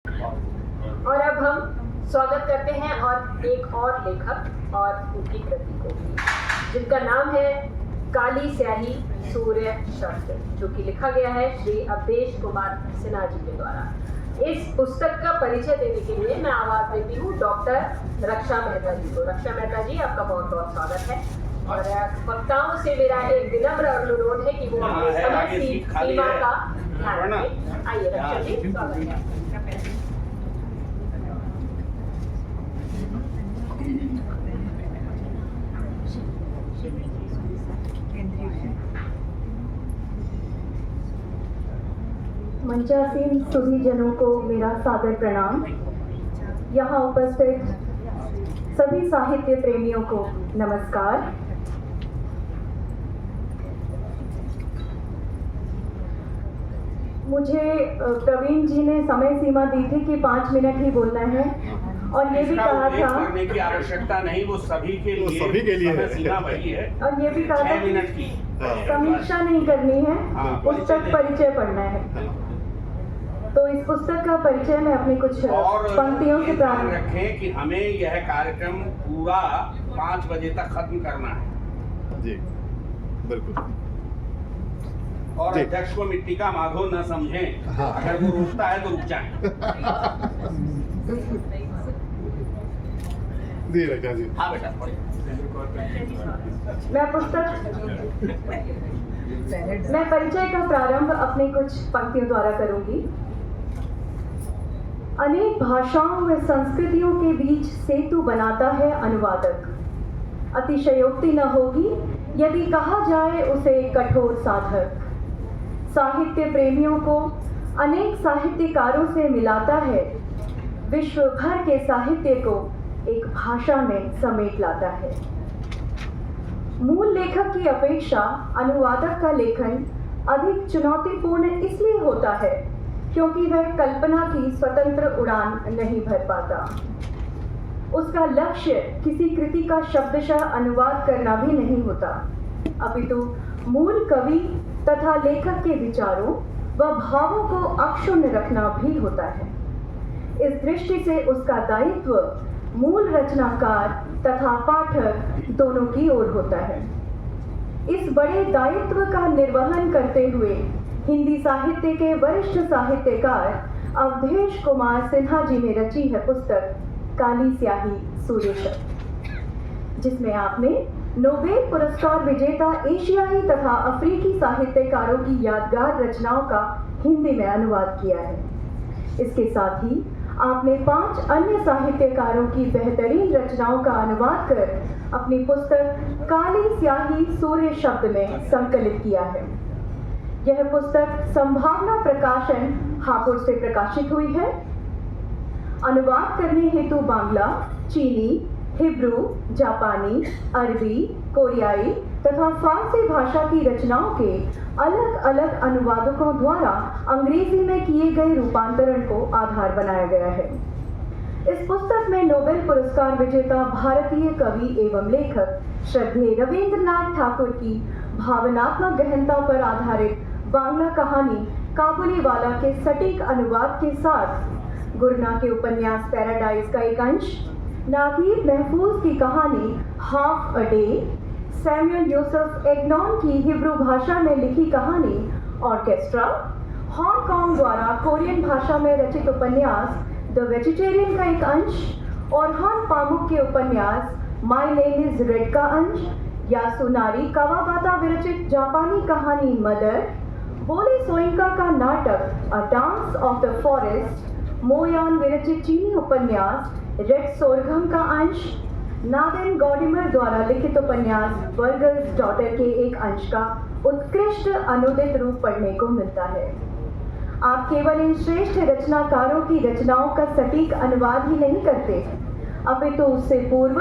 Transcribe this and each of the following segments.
और अब हम स्वागत करते हैं और एक और लेखक और उनकी कृति को, जिनका नाम है काली स्याही सूर्य शब्द, जो कि लिखा गया है श्री अवधेश कुमार सिन्हा जी के द्वारा। इस पुस्तक का परिचय देने के लिए मैं आवाज देती हूँ डॉक्टर रक्षा मेहता जी को। रक्षा मेहता जी, आपका बहुत बहुत स्वागत है। और वक्ताओं से मेरा एक विनम्र अनुरोध है कि वो अपने समय सीमा का ध्यान रखें। आइए रक्षा जी, स्वागत है। मंचासीन सभी जनों को मेरा सादर प्रणाम। यहाँ उपस्थित सभी साहित्य प्रेमियों को नमस्कार। मुझे प्रवीण जी ने समय सीमा दी थी कि 5 मिनट ही बोलना है, और ये भी कहा था करने की आवश्यकता नहीं, वो सभी के लिए है। सीमा वही है। और ये भी कहा था 6 मिनट की समीक्षा नहीं करनी है, पुस्तक परिचय पढ़ना है। तो इस पुस्तक का परिचय मैं अपनी कुछ पंक्तियों से प्रारंभ रखें कि हमें यह कार्यक्रम पूरा 5 बजे तक खत्म करना है। जी बिल्कुल। और अध्यक्ष को मिट्टी का माधो न समझें। हाँ। अगर वो रुकता है तो रुक जाए। जी रक्षा जी। हाँ बेटा, मैं परिचय का प्रारंभ अपनी कुछ पंक्तियों द्वारा करूंगी। अनेक भाषाओं व संस्कृतियों के बीच सेतु बनाता है अनुवादक। अतिशयोक्ति न होगी यदि कहा जाए उसे कठोर साधक। साहित्य प्रेमियों को अनेक साहित्यकारों से मिलाता है, विश्व भर के साहित्य को एक भाषा में समेट लाता है। मूल लेखक की अपेक्षा अनुवादक का लेखन अधिक चुनौतीपूर्ण इसलिए होता है क्योंकि वह कल्पना की स्वतंत्र उड़ान नहीं भर पाता। उसका लक्ष्य किसी कृति का शब्दशः अनुवाद करना भी नहीं होता, अपितु मूल कवि तथा लेखक के विचारों व भावों को अक्षुण्ण रखना भी होता है। इस दृष्टि से उसका दायित्व मूल रचनाकार तथा पाठक दोनों की ओर होता है। इस बड़े दायित्व का निर्वहन करते हुए हिंदी साहित्य के वरिष्ठ साहित्यकार अवधेश कुमार सिन्हा जी ने रची है पुस्तक काली स्याही सूर्य शब्द, जिसमें आपने नोबेल पुरस्कार विजेता एशियाई तथा अफ्रीकी साहित्यकारों की यादगार रचनाओं का हिंदी में अनुवाद किया है। इसके साथ ही आपने 5 अन्य साहित्यकारों की बेहतरीन रचनाओं का अनुवाद कर अपनी पुस्तक काली स्याही सूर्य शब्द में संकलित किया है। यह पुस्तक संभावना प्रकाशन हापुड़ से प्रकाशित हुई है। अनुवाद करने हेतु बांग्ला, चीनी, हिब्रू, जापानी, अरबी, कोरियाई तथा फारसी भाषा की रचनाओं के अलग अलग अनुवादकों द्वारा अंग्रेजी में किए गए रूपांतरण को आधार बनाया गया है। इस पुस्तक में नोबेल पुरस्कार विजेता भारतीय कवि एवं लेखक श्रद्धेय रविंद्रनाथ ठाकुर की भावनात्मक गहनता पर आधारित बांग्ला कहानी काबुलीवाला के सटीक अनुवाद के साथ गुरना के उपन्यास पैराडाइज का एक अंश, नागीब महफूज की कहानी half a day, Samuel Joseph Agnon की हिब्रू भाषा में लिखी कहानी ऑर्केस्ट्रा, हांगकांग द्वारा कोरियन भाषा में रचित उपन्यास द वेजिटेरियन का एक अंश और हान पामुक के उपन्यास माय नेम इज रेड का अंश, यासुनारी कावाबाता विरचित जापानी कहानी मदर, बोले सोइंका का नाटक अ dance of the forest, Moyn विरचित चीनी उपन्यास रेड सोरघम का अंश, नादेन गॉडिमर द्वारा लिखित उपन्यास बर्गर्स डॉटर के एक अंश का उत्कृष्ट अनुदित रूप पढ़ने को मिलता है। आप केवल इन श्रेष्ठ रचनाकारों की रचनाओं का सटीक अनुवाद ही नहीं करते, अपितु उससे पूर्व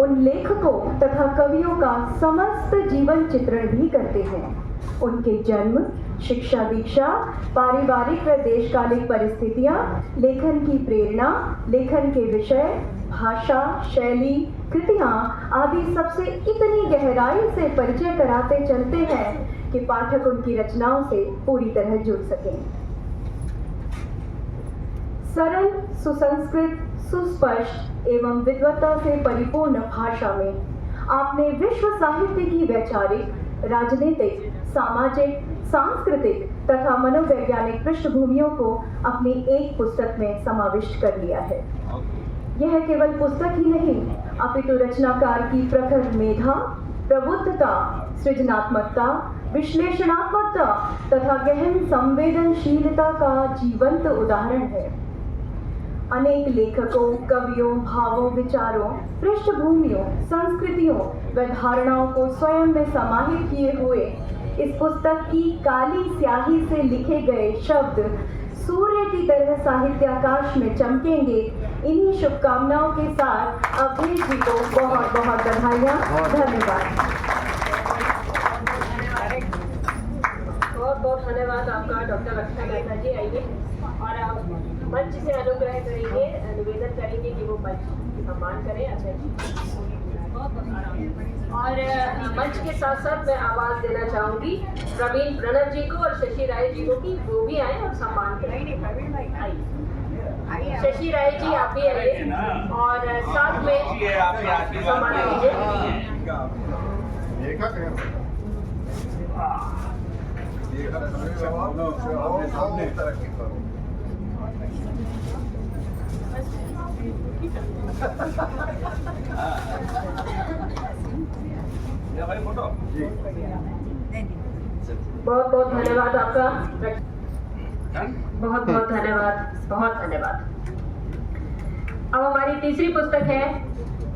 उन लेखकों तथा कवियों का समस्त जीवन चित्रण भी करते हैं। उनके जन्म, शिक्षा दीक्षा, पारिवारिक व देशकालिक परिस्थितियां, लेखन की प्रेरणा, लेखन के विषय, भाषा, शैली, कृतियां आदि सबसे इतनी गहराई से परिचय कराते चलते हैं कि पाठक उनकी रचनाओं से पूरी तरह जुड़ सकें। सरल, सुसंस्कृत, सुस्पष्ट एवं विद्वता से परिपूर्ण भाषा में आपने विश्व साहित्य की वैचारिक, राजनीतिक, सामाजिक, सांस्कृतिक तथा मनोवैज्ञानिक पृष्ठभूमियों को अपनी एक पुस्तक में समाविष्ट कर लिया है। यह केवल पुस्तक ही नहीं, अपितु रचनाकार की प्रखर मेधा, प्रबुद्धता, सृजनात्मकता, विश्लेषणात्मकता तथा गहन संवेदनशीलता का जीवंत उदाहरण है। अनेक लेखकों, कवियों, भावों, विचारों, पृष्ठभूमियों, संस्कृतियों व धारणाओं को स्वयं में समाहित किए हुए इस पुस्तक की काली स्याही से लिखे गए शब्द सूर्य की तरह साहित्याकाश में चमकेंगे। इन्हीं शुभकामनाओं के साथ अवधेश जी को बहुत बहुत बधाइयाँ। धन्यवाद। बहुत बहुत धन्यवाद आपका डॉक्टर रक्षा मेहता जी। आइए और आप मंच से अनुग्रह करेंगे, निवेदन करेंगे कि वो मंच सम्मान करें। और मंच के साथ साथ मैं आवाज देना चाहूंगी प्रवीण प्रणव जी को और शशि राय जी को कि वो भी आए और सम्मान करें। आइए शशि राय जी, आप भी आइए और साथ में सम्मान कीजिए। बहुत बहुत धन्यवाद आपका। बहुत बहुत धन्यवाद, बहुत धन्यवाद। अब हमारी तीसरी पुस्तक है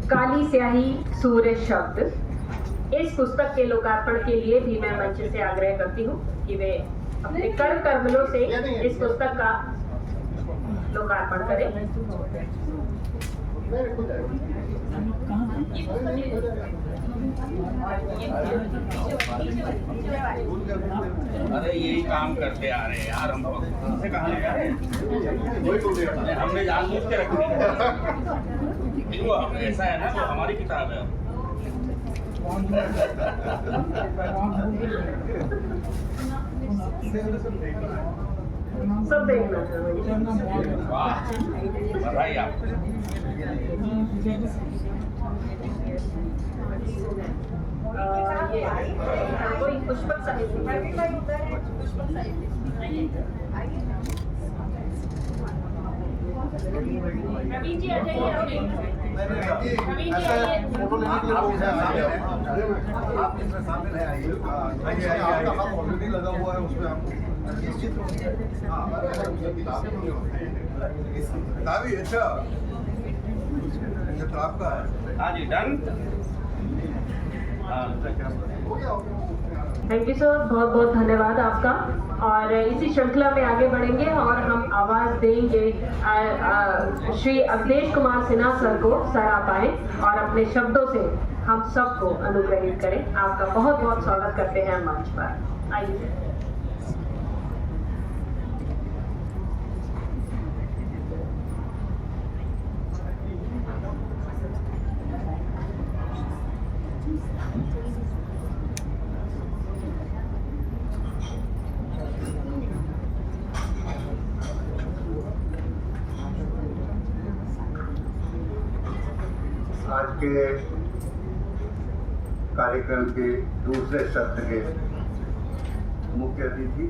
काली स्याही सूर्य शब्द। इस पुस्तक के लोकार्पण के लिए भी मैं मंच से आग्रह करती हूँ कि वे अपने कर कमलों से इस पुस्तक का लोकार्पण करें। अरे यही काम करते आ रहे हैं यार, हम से कहाँ ले रहे हैं? हमने जानबूझ के रखी है। ऐसा है ना, तो हमारी किताब है। सब देखना। वाह, बधाई आपको। कोई पुष्पक साहित्य रवीन जी आ जाइए। रवीन जी आइए। फोटो लेने के लिए लोग आप इसमें शामिल है। आइए आपका हाथ ऑलरेडी लगा हुआ है उसमें। आपको किताबी अच्छा तो आपका है। हाँ जी, डन। थैंक यू सर, बहुत बहुत धन्यवाद आपका। और इसी श्रृंखला में आगे बढ़ेंगे और हम आवाज देंगे श्री अवधेश कुमार सिन्हा सर को। सर आप आए और अपने शब्दों से हम सबको अनुग्रहित करें। आपका बहुत बहुत स्वागत करते हैं मंच पर। आइए। आज के कार्यक्रम के दूसरे सत्र के मुख्य अतिथि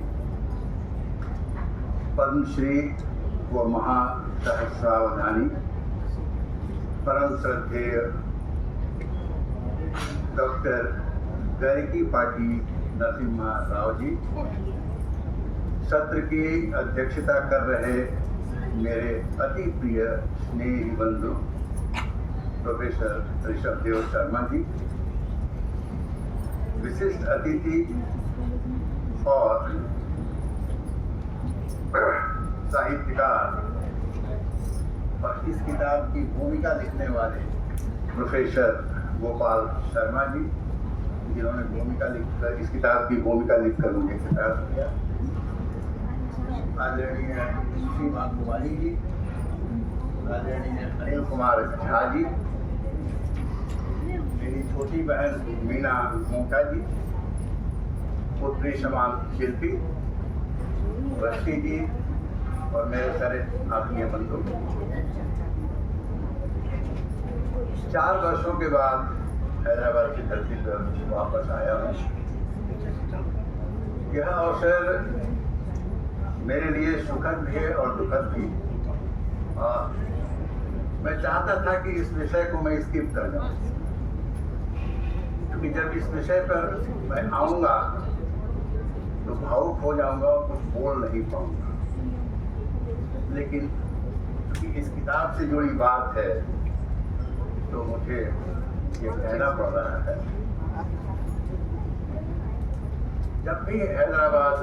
पद्मश्री व महासहस्रावधानी परम श्रद्धेय डॉक्टर गायकी पाटी नरसिम्हा राव जी, सत्र की अध्यक्षता कर रहे मेरे अति प्रिय स्नेही बंधु प्रोफेसर ऋषभदेव शर्मा जी, विशिष्ट अतिथि और साहित्यकार और इस किताब की भूमिका लिखने वाले प्रोफेसर गोपाल शर्मा जी, जिन्होंने भूमिका लिखकर इस किताब की भूमिका लिखकर मुझे किताब दिया। आदरणीय श्रीमान कुमारी जी, आदरणीय अनिल कुमार झा जी, मेरी छोटी बहन मीना मोटा जी, पुत्री समान शिल्पी, बस्ती जी, और मेरे सारे आत्मीय बंधु, 4 वर्षों के बाद हैदराबाद की धरती पर वापस आया हूँ। यह अवसर मेरे लिए सुखद भी है और दुखद भी। मैं चाहता था कि इस विषय को मैं स्किप कर जाऊं, क्योंकि जब इस विषय पर मैं आऊंगा तो भावुक हो जाऊंगा और कुछ बोल नहीं पाऊंगा। लेकिन इस किताब से जुड़ी बात है तो मुझे ये कहना पड़ रहा है। जब भी हैदराबाद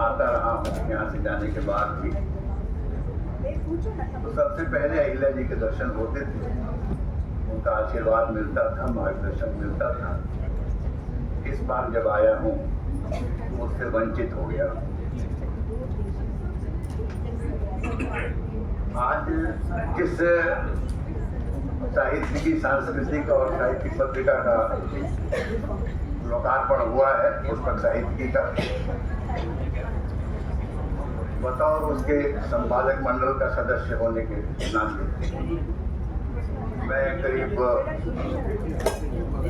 आता रहा हूँ, यहाँ से जाने के बाद भी, तो सबसे पहले अहिल्या जी के दर्शन होते थे, उनका आशीर्वाद मिलता था, मार्गदर्शन मिलता था। इस बार जब आया हूँ उससे वंचित हो गया। आज जिस साहित्य की, सांस्कृतिक और साहित्यिक पत्रिका का लोकार्पण हुआ है, पुस्तक साहित्य का, बतौर उसके संपादक मंडल का सदस्य होने के नाते मैं करीब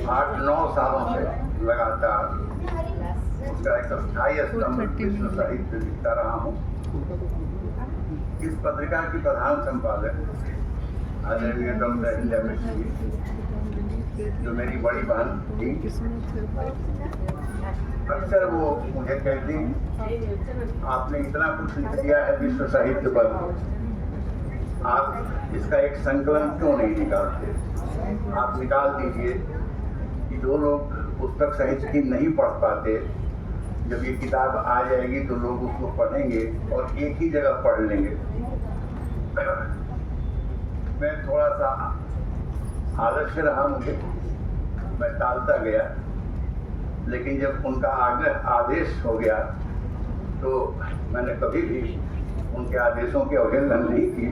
8-9 सालों से लगातार उसका एक स्थायी स्तंभ विश्व साहित्य लिखता रहा हूँ। इस पत्रिका की प्रधान संपादक आदरणीय डॉक्टर अहिल्या मिश्र जी, जो मेरी बड़ी बहन थी, अक्सर वो मुझे कहती, आपने इतना कुछ लिख दिया है विश्व साहित्य पर, आप इसका एक संकलन क्यों नहीं निकालते? आप निकाल दीजिए कि जो लोग पुस्तक साहित्य की नहीं पढ़ पाते, जब ये किताब आ जाएगी तो लोग उसको पढ़ेंगे और एक ही जगह पढ़ लेंगे। मैं थोड़ा सा आलस्य रहा, मुझे, मैं टालता गया, लेकिन जब उनका आदेश हो गया तो मैंने कभी भी उनके आदेशों की अवहेलना नहीं की।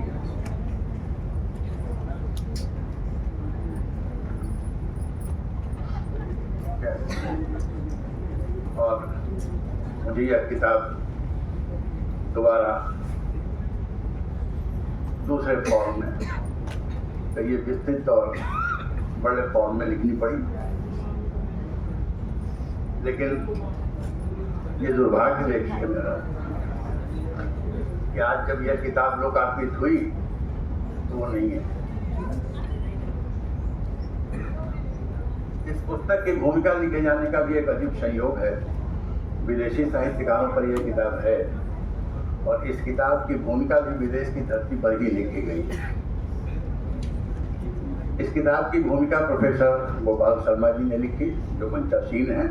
और मुझे यह किताब दोबारा दूसरे फॉर्म में, तो ये विस्तृत और बड़े फॉर्म में लिखनी पड़ी। लेकिन ये दुर्भाग्य देखिए मेरा कि आज जब यह किताब लोकार्पित हुई तो वो नहीं है। इस पुस्तक की भूमिका लिखे जाने का भी एक अजीब संयोग है। विदेशी साहित्यकारों पर यह किताब है और इस किताब की भूमिका भी विदेश की धरती पर ही लिखी गई है। इस किताब की भूमिका प्रोफेसर गोपाल शर्मा जी ने लिखी, जो पंचाशीन हैं।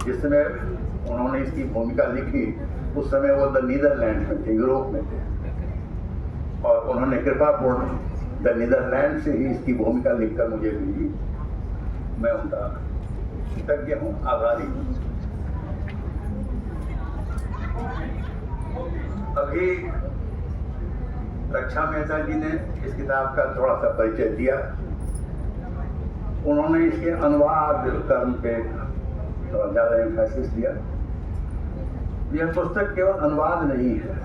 जिस समय उन्होंने इसकी भूमिका लिखी उस समय वो द नीदरलैंड में थे, यूरोप में थे, और उन्होंने कृपापूर्ण द नीदरलैंड से ही इसकी भूमिका लिखकर मुझे भेजी। मैं उनका कृतज्ञ हूँ, आभारी हूँ। अभी रक्षा मेहता जी ने इस किताब का थोड़ा सा परिचय दिया। उन्होंने इसके अनुवाद कर्म पे थोड़ा ज़्यादा एम्फेसिस दिया। यह पुस्तक केवल अनुवाद नहीं है,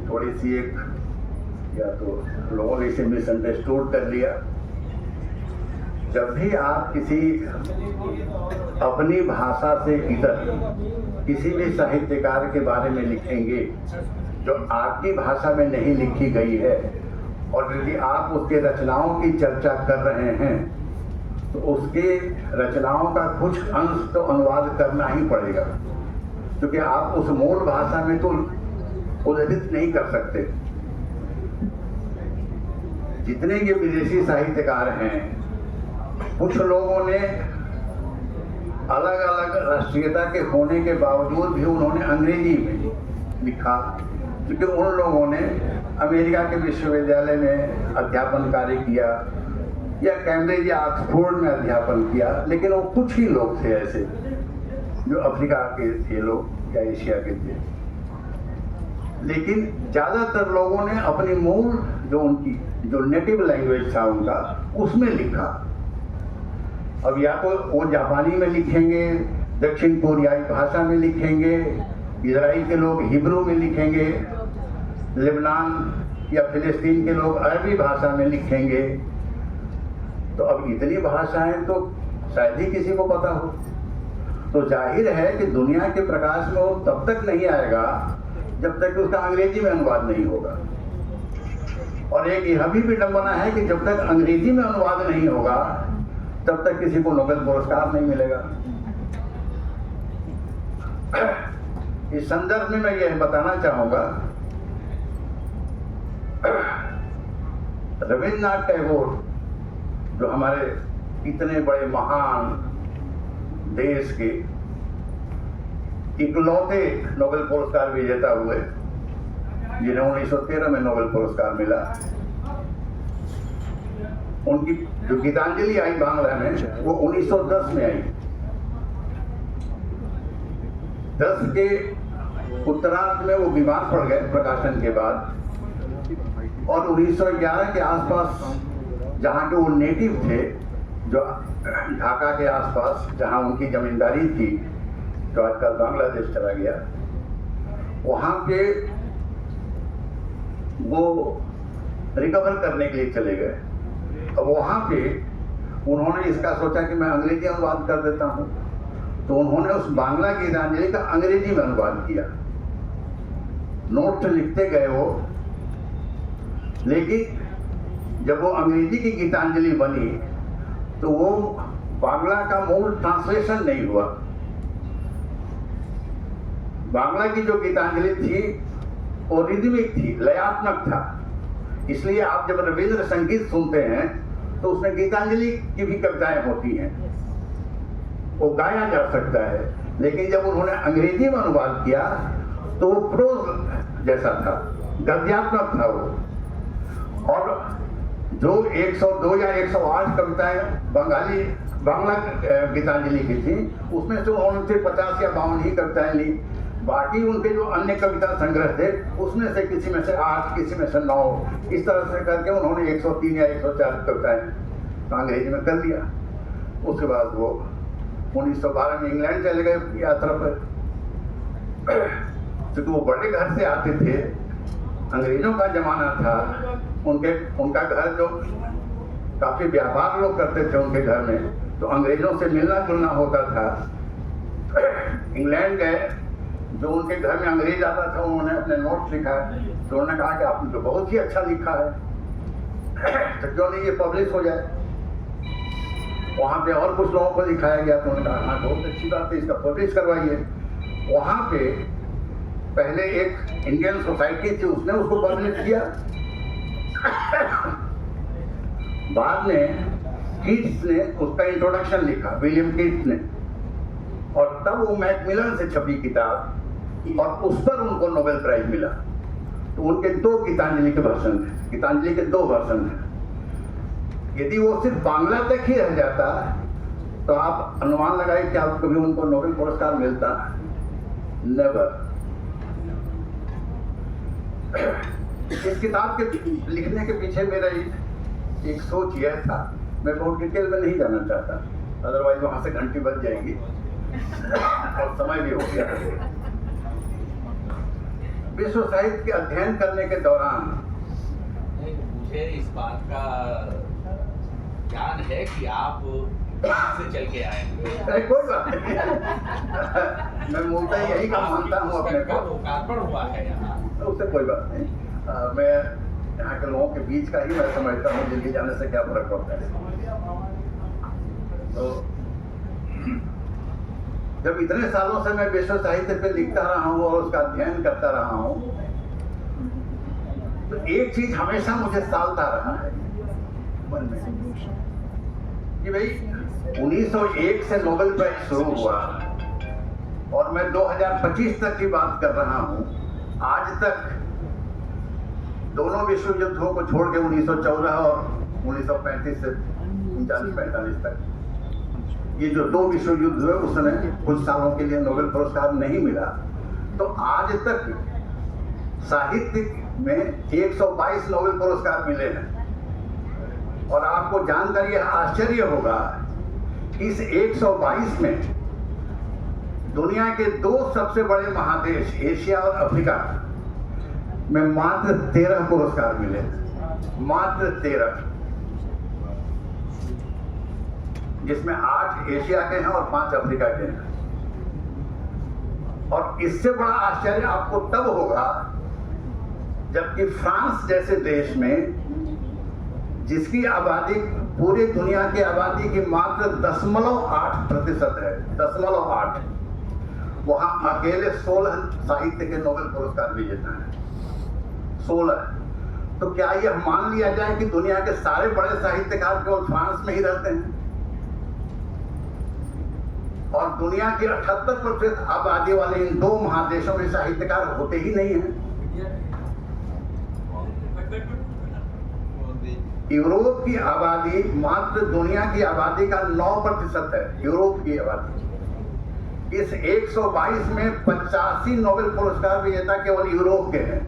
थोड़ी सी एक, या तो लोगों ने इसे मिसअंडरस्टूड कर लिया। जब भी आप किसी अपनी भाषा से इतर किसी भी साहित्यकार के बारे में लिखेंगे जो आपकी भाषा में नहीं लिखी गई है, और यदि आप उसके रचनाओं की चर्चा कर रहे हैं तो उसके रचनाओं का कुछ अंश तो अनुवाद करना ही पड़ेगा, क्योंकि आप उस मूल भाषा में तो उद्धृत नहीं कर सकते। जितने ये विदेशी साहित्यकार हैं, कुछ लोगों ने अलग अलग राष्ट्रीयता के होने के बावजूद भी उन्होंने अंग्रेजी में लिखा, क्योंकि उन लोगों ने अमेरिका के विश्वविद्यालय में अध्यापन कार्य किया या कैम्ब्रिज या ऑक्सफोर्ड में अध्यापन किया। लेकिन वो कुछ ही लोग थे ऐसे जो अफ्रीका के थे लोग या एशिया के थे। लेकिन ज़्यादातर लोगों ने अपनी मूल जो नेटिव लैंग्वेज था उनका, उसमें लिखा। अब या तो वो जापानी में लिखेंगे, दक्षिण कोरियाई भाषा में लिखेंगे, इजराइल के लोग हिब्रू में लिखेंगे, लेबनान या फिलिस्तीन के लोग अरबी भाषा में लिखेंगे। तो अब इतनी भाषाएं तो शायद ही किसी को पता हो। तो जाहिर है कि दुनिया के प्रकाश में वो तब तक नहीं आएगा जब तक उसका अंग्रेजी में अनुवाद नहीं होगा। और एक यह भी विडंबना है कि जब तक अंग्रेजी में अनुवाद नहीं होगा तब तक किसी को नोबेल पुरस्कार नहीं मिलेगा। इस संदर्भ में मैं यह बताना चाहूंगा, रविन्द्रनाथ टैगोर जो हमारे इतने बड़े महान देश के इकलौते नोबेल पुरस्कार विजेता हुए, जिन्हें 1913 में नोबेल पुरस्कार मिला, उनकी जो गीतांजलि आई बांग्ला में वो 1910 में आई। 10 के उत्तरार्ध में वो बीमार पड़ गए प्रकाशन के बाद, और 1911 के आसपास जहाँ के वो नेटिव थे, जो ढाका के आसपास जहाँ उनकी जमींदारी थी, जो आजकल बांग्लादेश चला गया, वहाँ पे वो रिकवर करने के लिए चले गए। अब वहाँ पे उन्होंने इसका सोचा कि मैं अंग्रेजी अनुवाद कर देता हूँ, तो उन्होंने उस बांग्ला गीतांजलि का अंग्रेजी में अनुवाद किया। नोट लिखते गए वो, लेकिन जब वो अंग्रेजी की गीतांजलि बनी तो वो बांग्ला का मूल ट्रांसलेशन नहीं हुआ। बांग्ला की जो गीतांजलि थी वो रिदमिक थी, लयात्मक था। इसलिए आप जब रविंद्र संगीत सुनते हैं तो उसमें गीतांजलि की भी कविताएं होती हैं, वो गाया जा सकता है। लेकिन जब उन्होंने अंग्रेजी में अनुवाद किया तो वो प्रोज जैसा था, गद्यात्मक था वो। और जो 102 या 108 कविताएं बांग्ला गीतांजलि की थी, उसमें से उन्होंने सिर्फ 50 या 52 ही कविताएं ली। बाकी उनके जो अन्य कविता संग्रह थे उसमें से किसी में से 8, किसी में से 9, इस तरह से करके उन्होंने 103 या 104 कविताएं अंग्रेजी में कर दिया। उसके बाद वो 1912 में इंग्लैंड चले गए यात्रा पर। क्योंकि वो बड़े घर से आते थे, अंग्रेजों का जमाना था, उनका घर जो काफी व्यापार लोग करते थे उनके घर में, तो अंग्रेजों से मिलना जुलना होता था। इंग्लैंड गए, जो उनके घर में अंग्रेज आता था उन्होंने अपने नोट लिखा, तो उन्होंने कहा कि आपने तो बहुत ही अच्छा लिखा है, तो क्यों नहीं ये पब्लिश हो जाए। वहाँ पे और कुछ लोगों को लिखाया गया, तो उन्होंने कहा हाँ बहुत अच्छी बात है, इसका पब्लिश करवाइए। वहाँ पे पहले एक इंडियन सोसाइटी थी, उसने उसको पब्लिश किया। बाद में कीट्स ने उसका इंट्रोडक्शन लिखा, विलियम कीट्स ने, और तब वो मैकमिलन से छपी किताब, और उस पर उनको नोबेल प्राइज मिला। तो उनके 2 गीतांजलि के वर्जन थे, गीतांजलि के 2 वर्जन थे। यदि वो सिर्फ बांग्ला तक ही रह जाता तो आप अनुमान लगाए कि आप कभी उनको नोबेल पुरस्कार मिलता? नेवर। इस किताब के लिखने के पीछे मेरा एक सोच यह था, मैं बहुत डिटेल में नहीं जाना चाहता, अदरवाइज वहां से घंटी बज जाएगी और समय भी हो गया। विश्व साहित्य के अध्ययन करने के दौरान मुझे इस बात का ज्ञान है कि आप से चल के आए। कोई बात नहीं, मैं मूलतः यही काम मानता हूँ अपने को, लोकार्पण हुआ है यहाँ, उससे कोई बात नहीं। मैं यहाँ के लोगों के बीच का ही मैं समझता हूँ, दिल्ली जाने से क्या फर्क पड़ता है। तो जब इतने सालों से मैं विश्व साहित्य पे लिखता रहा हूँ और उसका अध्ययन करता रहा हूँ, तो एक चीज हमेशा मुझे सालता रहा है मन में कि भाई 1901 से नोबेल प्राइज शुरू हुआ और मैं 2025 तक की बात कर रहा हूँ। आज तक दोनों विश्व युद्धों को छोड़ के 1914 और 1935 से 39-45 तक ये जो 2 विश्व युद्ध हुए उस समय कुछ सालों के लिए नोबेल पुरस्कार नहीं मिला। तो आज तक साहित्य में 122 नोबेल पुरस्कार मिले हैं। और आपको जानकर यह आश्चर्य होगा कि इस 122 में दुनिया के 2 सबसे बड़े महादेश एशिया और अफ्रीका में मात्र 13 पुरस्कार मिले, मात्र 13, जिसमें 8 एशिया के हैं और 5 अफ्रीका के हैं। और इससे बड़ा आश्चर्य आपको तब होगा जबकि फ्रांस जैसे देश में, जिसकी आबादी पूरी दुनिया की आबादी की मात्र 0.8% है, 0.8, वहां अकेले 16 साहित्य के नोबेल पुरस्कार विजेता हैं, 16। तो क्या यह मान लिया जाए कि दुनिया के सारे बड़े साहित्यकार केवल फ्रांस में ही रहते हैं? और दुनिया की 78% आबादी वाले इन 2 महादेशों में साहित्यकार होते ही नहीं हैं। यूरोप की आबादी मात्र दुनिया की आबादी का 9% है, यूरोप की आबादी। इस 122 में 85 नोबेल पुरस्कार विजेता केवल यूरोप के हैं,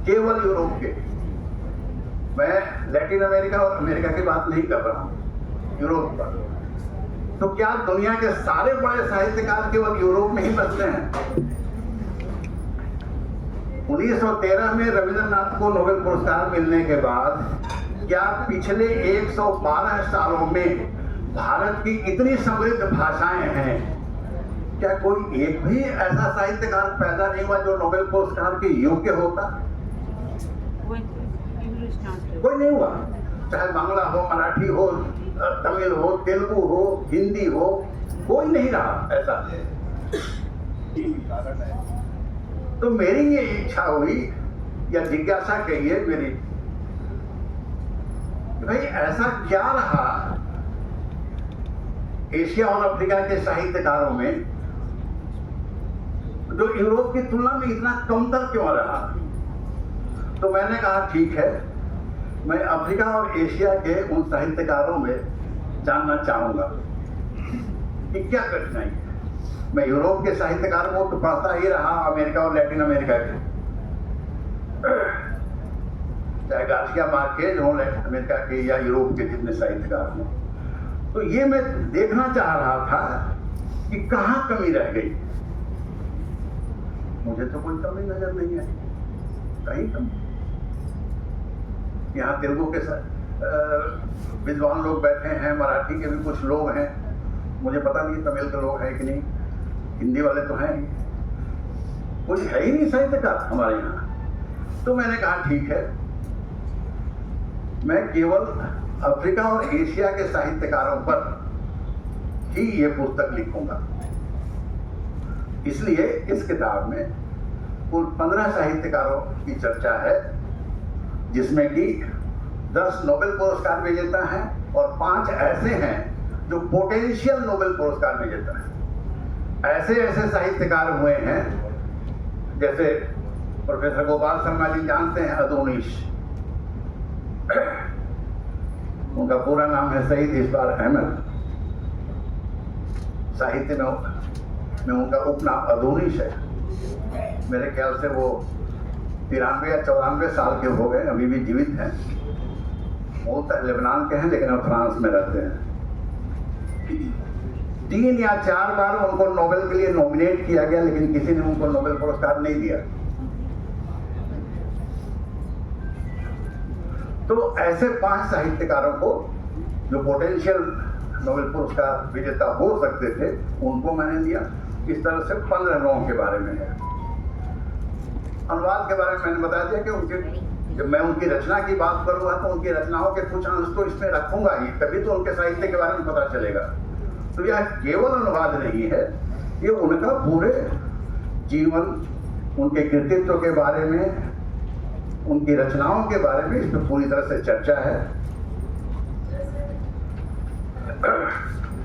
केवल यूरोप के। मैं लैटिन अमेरिका और अमेरिका की बात नहीं कर रहा हूं, यूरोप का। तो क्या दुनिया के सारे बड़े साहित्यकार केवल यूरोप में ही बसते हैं? 1913 में रविंद्रनाथ को नोबेल पुरस्कार मिलने के बाद क्या पिछले 112 सालों में भारत की इतनी समृद्ध भाषाएं हैं, क्या कोई एक भी ऐसा साहित्यकार पैदा नहीं हुआ जो नोबेल पुरस्कार के योग्य होता? कोई नहीं हुआ। चाहे बांग्ला हो, मराठी हो, तमिल हो, तेलुगु हो, हिंदी हो, कोई नहीं रहा ऐसा। तो मेरी ये इच्छा हुई या जिज्ञासा कहिए मेरी, भाई ऐसा क्या रहा एशिया और अफ्रीका के साहित्यकारों में जो यूरोप की तुलना में इतना कमतर क्यों रहा? तो मैंने कहा ठीक है, मैं अफ्रीका और एशिया के उन साहित्यकारों में जानना चाहूंगा कि क्या कठिनाई है। मैं यूरोप के साहित्यकारों को तो पढ़ता ही रहा, अमेरिका और लैटिन अमेरिका के, चाहे गार्सिया मार्केज हो लैटिन अमेरिका के या यूरोप के जितने साहित्यकार हों। तो ये मैं देखना चाह रहा था कि कहाँ कमी रह गई। मुझे तो कोई कमी नजर नहीं आई, कहीं कमी। यहाँ तेलुगु के विद्वान लोग बैठे हैं, मराठी के भी कुछ लोग हैं, मुझे पता नहीं तमिल के लोग हैं कि नहीं, हिंदी वाले तो हैं ही, कोई है ही नहीं साहित्यकार हमारे यहाँ। तो मैंने कहा ठीक है, मैं केवल अफ्रीका और एशिया के साहित्यकारों पर ही ये पुस्तक लिखूंगा। इसलिए इस किताब में कुल 15 साहित्यकारों की चर्चा है, जिसमें कि 10 नोबेल पुरस्कार विजेता हैं और 5 ऐसे हैं जो पोटेंशियल नोबेल पुरस्कार विजेता हैं। ऐसे ऐसे साहित्यकार हुए हैं जैसे प्रोफेसर गोपाल शर्मा जी जानते हैं, अदोनिश, उनका पूरा नाम है शहीद इस्बार अहमद, साहित्य में उनका उपनाम अदोनिश है। मेरे ख्याल से वो 93 या 94 साल के हो गए, अभी भी जीवित हैं। वो लेबनान के हैं लेकिन अब फ्रांस में रहते हैं। 3 या 4 बार उनको नोबेल के लिए नॉमिनेट किया गया, लेकिन किसी ने उनको नोबेल पुरस्कार नहीं दिया। तो ऐसे 5 साहित्यकारों को जो पोटेंशियल नोबेल पुरस्कार विजेता हो सकते थे, उनको मैंने दिया। इस तरह से 15 लोगों के बारे में है। अनुवाद के बारे में मैंने बता दिया कि उनके, जब मैं उनकी रचना की बात करूंगा तो उनकी रचनाओं के कुछ अंश तो इसमें रखूंगा ही, तभी तो उनके साहित्य के बारे में पता चलेगा। तो यह केवल अनुवाद नहीं है, ये उनका पूरे जीवन, उनके कृतित्व के बारे में, उनकी रचनाओं के बारे में इसमें पूरी तरह से चर्चा है।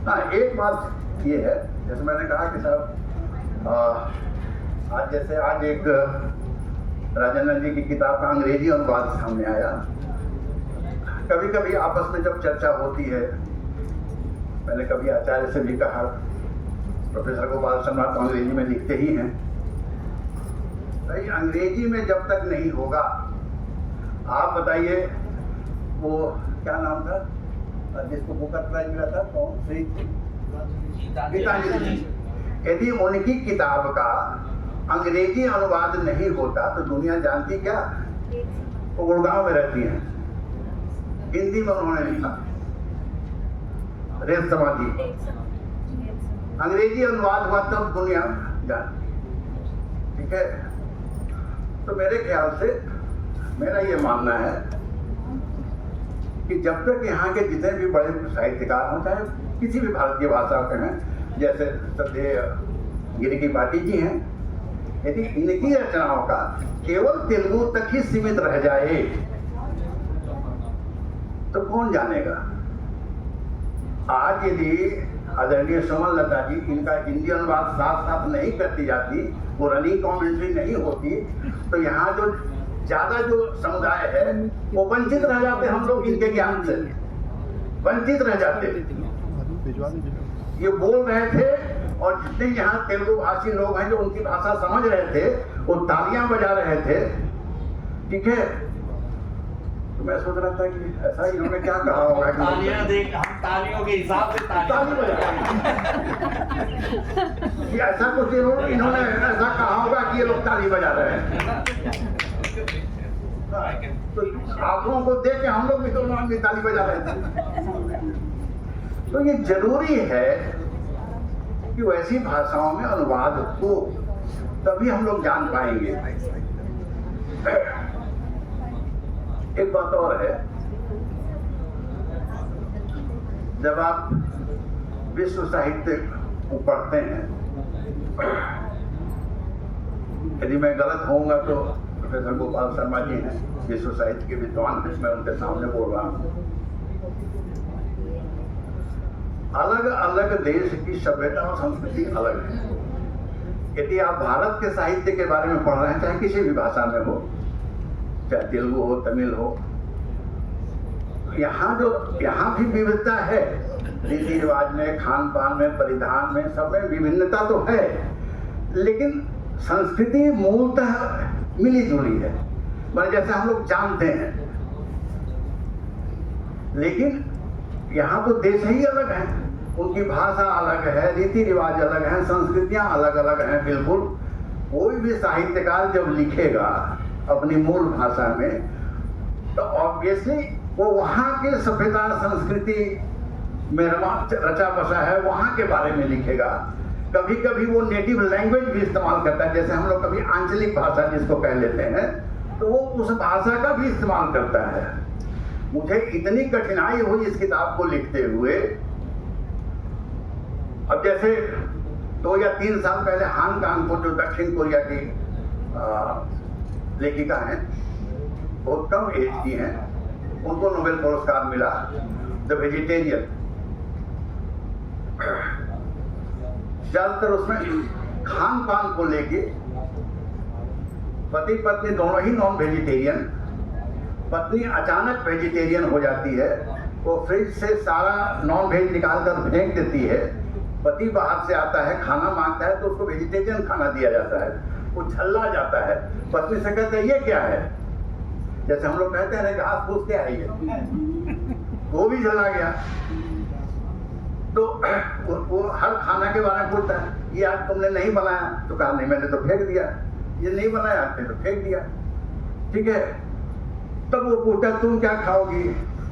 हाँ, एक बात ये है, जैसे मैंने कहा कि साहब आज एक राजेंद्र जी की किताब का अंग्रेजी अनुवाद सामने आया। कभी कभी आपस में जब चर्चा होती है, मैंने कभी आचार्य से भी कहा, प्रोफेसर गोपाल शर्मा तो अंग्रेजी में लिखते ही हैं, भाई अंग्रेजी में जब तक नहीं होगा, आप बताइए वो क्या नाम था जिसको बुकर प्राइज मिला था, कौन सी? गीतांजलि। यदि उनकी किताब का अंग्रेजी अनुवाद नहीं होता तो दुनिया जानती क्या? वो गुड़गांव में रहती हैं, हिंदी में उन्होंने लिखा, रेत समाधि, अंग्रेजी अनुवाद हुआ तब दुनिया जानती। ठीक है, तो मेरे ख्याल से मेरा ये मानना है कि जब तक यहाँ के जितने भी बड़े साहित्यकार हों, चाहे किसी भी भारतीय भाषा के हैं, जैसे श्रद्धेय गिरि की पाटी जी हैं, यदि इनकी रचनाओं का केवल तेलुगु तक ही सीमित रह जाए तो कौन जानेगा। आज यदि आदरणीय सुमन लता जी इनका हिंदी अनुवाद साथ साथ नहीं करती जाती, वो रनिंग कमेंट्री नहीं होती, तो यहाँ जो ज्यादा जो समुदाय है वो वंचित रह जाते, हम लोग इनके ज्ञान से वंचित रह जाते। ये बोल रहे थे और जितने यहाँ तेलुगु भाषी लोग हैं जो उनकी भाषा समझ रहे थे वो तालियां बजा रहे थे। ठीक है, तो मैं सोच रहा था कि ऐसा इन्होंने क्या कहा होगा कि तालियां देख, हम तालियों के हिसाब से ताली बजा कि ऐसा कुछ इन्होंने ऐसा कहा होगा कि ये लोग ताली बजा रहे हैं। तो आंखों को देख के हम लोग भी दोनों आदमी ताली बजा रहे थे। तो ये जरूरी है कि वैसी भाषाओं में अनुवाद हो, तभी हम लोग जान पाएंगे। एक बात और है, जब आप विश्व साहित्य को पढ़ते हैं, यदि मैं गलत होऊंगा तो प्रोफेसर गोपाल शर्मा जी हैं, विश्व साहित्य के विद्वान हैं, मैं उनके सामने बोल रहा हूँ। अलग अलग देश की सभ्यता और संस्कृति अलग है। यदि आप भारत के साहित्य के बारे में पढ़ रहे हैं, चाहे किसी भी भाषा में हो, चाहे तेलुगु हो, तमिल हो, यहाँ भी विविधता है, रीति रिवाज में, खान पान में, परिधान में, सब में विभिन्नता तो है, लेकिन संस्कृति मूलतः मिली जुली है, मतलब जैसे हम लोग जानते हैं। लेकिन यहाँ तो देश ही अलग है, उनकी भाषा अलग है, रीति रिवाज अलग है, संस्कृतियां अलग अलग हैं। बिल्कुल कोई भी साहित्यकार जब लिखेगा अपनी मूल भाषा में, तो ऑब्वियसली वो वहाँ के सभ्यता संस्कृति में रचा बसा है, वहाँ के बारे में लिखेगा। कभी कभी वो नेटिव लैंग्वेज भी इस्तेमाल करता है, जैसे हम लोग कभी आंचलिक भाषा जिसको कह लेते हैं, तो वो उस भाषा का भी इस्तेमाल करता है। मुझे इतनी कठिनाई हुई इस किताब को लिखते हुए। अब जैसे 2 या 3 साल पहले हान कांग को, जो दक्षिण कोरिया की लेखिका हैं, बहुत कम एज की हैं, उनको नोबेल पुरस्कार मिला, द वेजिटेरियन। ज्यादातर उसमें खान पान को लेके, पति पत्नी दोनों ही नॉन वेजिटेरियन, पत्नी अचानक वेजिटेरियन हो जाती है, वो फ्रिज से सारा नॉन वेज निकाल कर फेंक देती है, पति बाहर से आता है, खाना मांगता है तो उसको वेजिटेरियन खाना दिया जाता है, वो झल्ला जाता है, पत्नी से कहते हैं ये क्या है, जैसे हम लोग कहते हैं घास फूस क्या है ये, वो भी झल्ला गया। तो वो हर खाना के बारे में पूछता है, ये आज तुमने नहीं बनाया, तो कहा नहीं मैंने तो फेंक दिया, ये नहीं बनाया आपने तो फेंक दिया। ठीक है, तब वो पूछता तुम क्या खाओगी,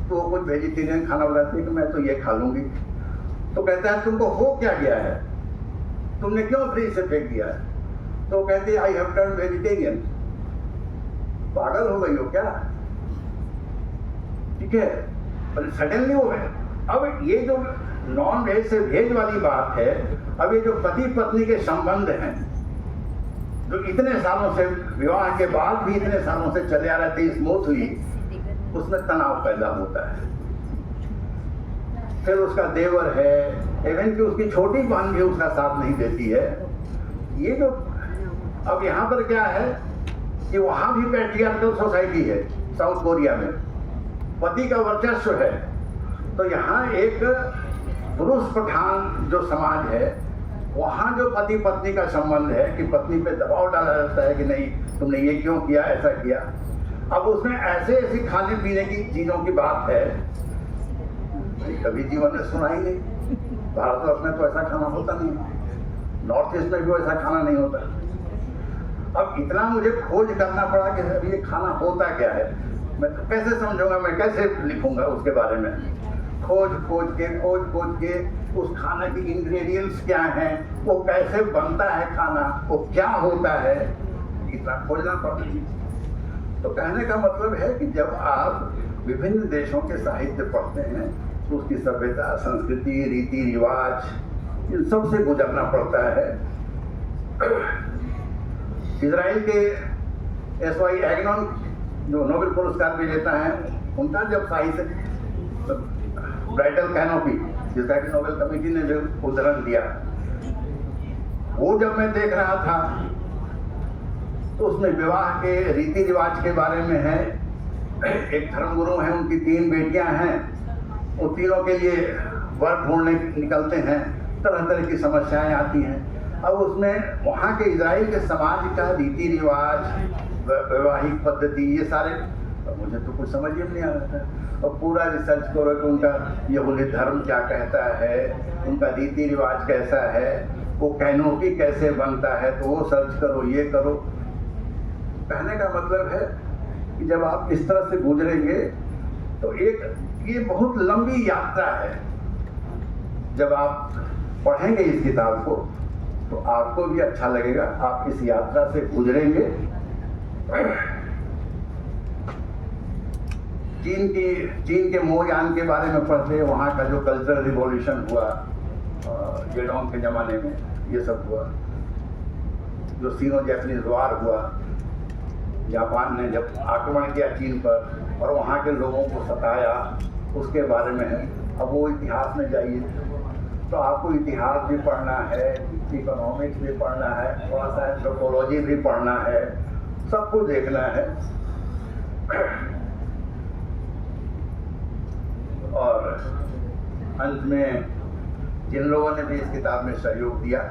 तो वो कुछ वेजिटेरियन खाना बनाती है कि मैं तो ये खा लूंगी। तो कहता है तुमको हो क्या गया है, तुमने क्यों फ्रिज से फेंक दिया है, तो कहते हैं आई हैव टर्न वेजिटेरियन। पागल हो गई हो क्या? ठीक है, पर सडनली हो गए। अब ये जो नॉन वेज से वेज वाली बात है, अब ये जो पति पत्नी के संबंध हैं, जो इतने सालों से, विवाह के बाद भी इतने सालों से चले आ रहे थे स्मूथली, उसमें तनाव पैदा होता है। फिर उसका देवर है, इवन कि उसकी छोटी बहन भी उसका साथ नहीं देती है। ये जो अब यहाँ पर क्या है कि वहाँ भी पैट्रियार्कल सोसाइटी है, साउथ कोरिया में पति का वर्चस्व है, तो यहाँ एक पुरुष प्रधान जो समाज है, वहाँ जो पति पत्नी का संबंध है कि पत्नी पे दबाव डाला जाता है कि नहीं तुमने ये क्यों किया, ऐसा किया। अब उसमें ऐसे ऐसी खाने पीने की चीजों की बात है, कभी जीवन में सुना ही नहीं, भारतवर्ष में तो ऐसा खाना होता नहीं। नॉर्थ ईस्ट में भी वैसा खाना नहीं होता। अब इतना मुझे खोज करना पड़ा कि सर ये खाना होता क्या है, मैं तो कैसे समझूंगा, मैं कैसे लिखूंगा उसके बारे में। खोज के उस खाने के इंग्रेडिएंट्स क्या हैं, वो कैसे बनता है खाना, वो क्या होता है, इतना खोजना पड़ता है। तो कहने का मतलब है कि जब आप विभिन्न देशों के साहित्य पढ़ते हैं तो उसकी सभ्यता, संस्कृति, रीति रिवाज, इन सब से गुजरना पड़ता है। इजराइल के एस.वाई. एग्नोन जो नोबेल पुरस्कार विजेता है, उनका जब साहित्य ब्राइटल कैनोपी, जिसका कि नोबेल कमेटी ने जो उदाहरण दिया, वो जब मैं देख रहा था तो उसमें विवाह के रीति रिवाज के बारे में है। एक धर्मगुरु हैं, उनकी 3 बेटियां हैं, वो तीनों के लिए वर ढूंढने निकलते हैं, तरह तरह की समस्याएं आती हैं। अब उसमें वहाँ के इजराइल के समाज का रीति रिवाज, वैवाहिक पद्धति, ये सारे मुझे तो कुछ समझ ही नहीं आ रहा था। और पूरा रिसर्च करो कि उनका यहूदी धर्म क्या कहता है, उनका रीति रिवाज कैसा है, वो कैनोपी कैसे बनता है, तो वो सर्च करो, ये करो। कहने का मतलब है कि जब आप इस तरह से गुजरेंगे तो ये बहुत लंबी यात्रा है। जब आप पढ़ेंगे इस किताब को तो आपको भी अच्छा लगेगा, आप इस यात्रा से गुजरेंगे। चीन के मोहयान के बारे में पढ़ते, वहाँ का जो कल्चरल रिवॉल्यूशन हुआ जेडोंग के ज़माने में, ये सब हुआ। जो सीनो जैपनीज वार हुआ, जापान ने जब आक्रमण किया चीन पर और वहाँ के लोगों को सताया, उसके बारे में है। अब वो इतिहास में जाइए तो आपको इतिहास भी पढ़ना है, इकोनॉमिक्स भी पढ़ना है, थोड़ा सा एंथ्रोपोलॉजी भी पढ़ना है, सब कुछ देखना है। और अंत में जिन लोगों ने भी इस किताब में सहयोग दिया,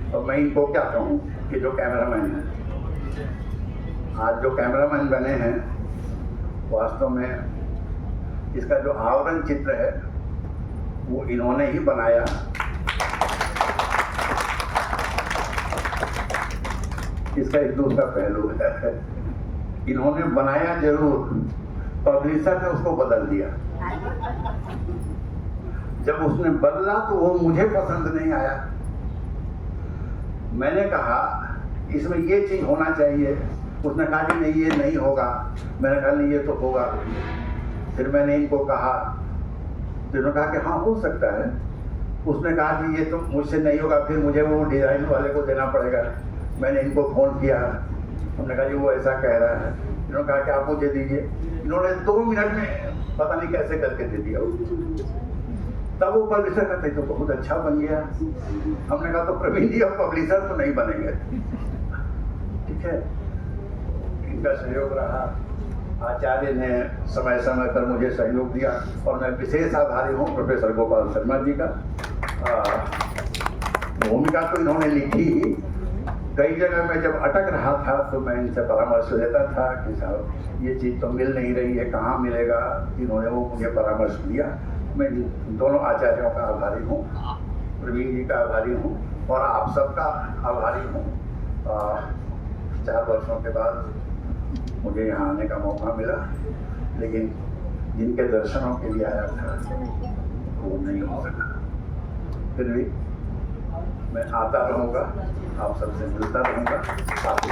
और मैं इनको क्या कहूँ कि जो कैमरामैन हैं, आज जो कैमरामैन बने हैं, वास्तव में इसका जो आवरण चित्र है वो इन्होंने ही बनाया। इसका एक दूसरा पहलू है, इन्होंने बनाया जरूर, पब्लिशर ने उसको बदल दिया। जब उसने बदला तो वो मुझे पसंद नहीं आया। मैंने कहा इसमें ये चीज होना चाहिए, उसने कहा कि नहीं ये नहीं होगा। मैंने कहा नहीं ये तो होगा। फिर मैंने इनको कहा, तो उन्होंने कहा कि हाँ हो सकता है। उसने कहा कि ये तो मुझसे नहीं होगा, फिर मुझे वो डिज़ाइन वाले को देना पड़ेगा। मैंने इनको फ़ोन किया, हमने कहा जी वो ऐसा कह रहा है। इन्होंने कहा कि आप मुझे दीजिए। इन्होंने 2 मिनट में पता नहीं कैसे करके दे दिया। तब वो पब्लिशर कहते तो बहुत अच्छा बन गया। हमने कहा तो प्रवीण जी अब पब्लिशर तो नहीं बनेंगे। ठीक है, इनका सहयोग रहा। आचार्य ने समय समय पर मुझे सहयोग दिया और मैं विशेष आभारी हूँ प्रोफेसर गोपाल शर्मा जी का। भूमिका तो इन्होंने लिखी ही, कई जगह मैं जब अटक रहा था तो मैं इनसे परामर्श लेता था कि साहब ये चीज़ तो मिल नहीं रही है, कहाँ मिलेगा। इन्होंने वो मुझे परामर्श दिया। मैं दोनों आचार्यों का आभारी हूँ, प्रवीण जी का आभारी हूँ और आप सबका आभारी हूँ। 4 वर्षों के बाद मुझे यहाँ आने का मौका मिला, लेकिन जिनके दर्शनों के लिए आया था वो नहीं हो सका। फिर भी मैं आता रहूँगा, आप सबसे मिलता रहूँगा। आपको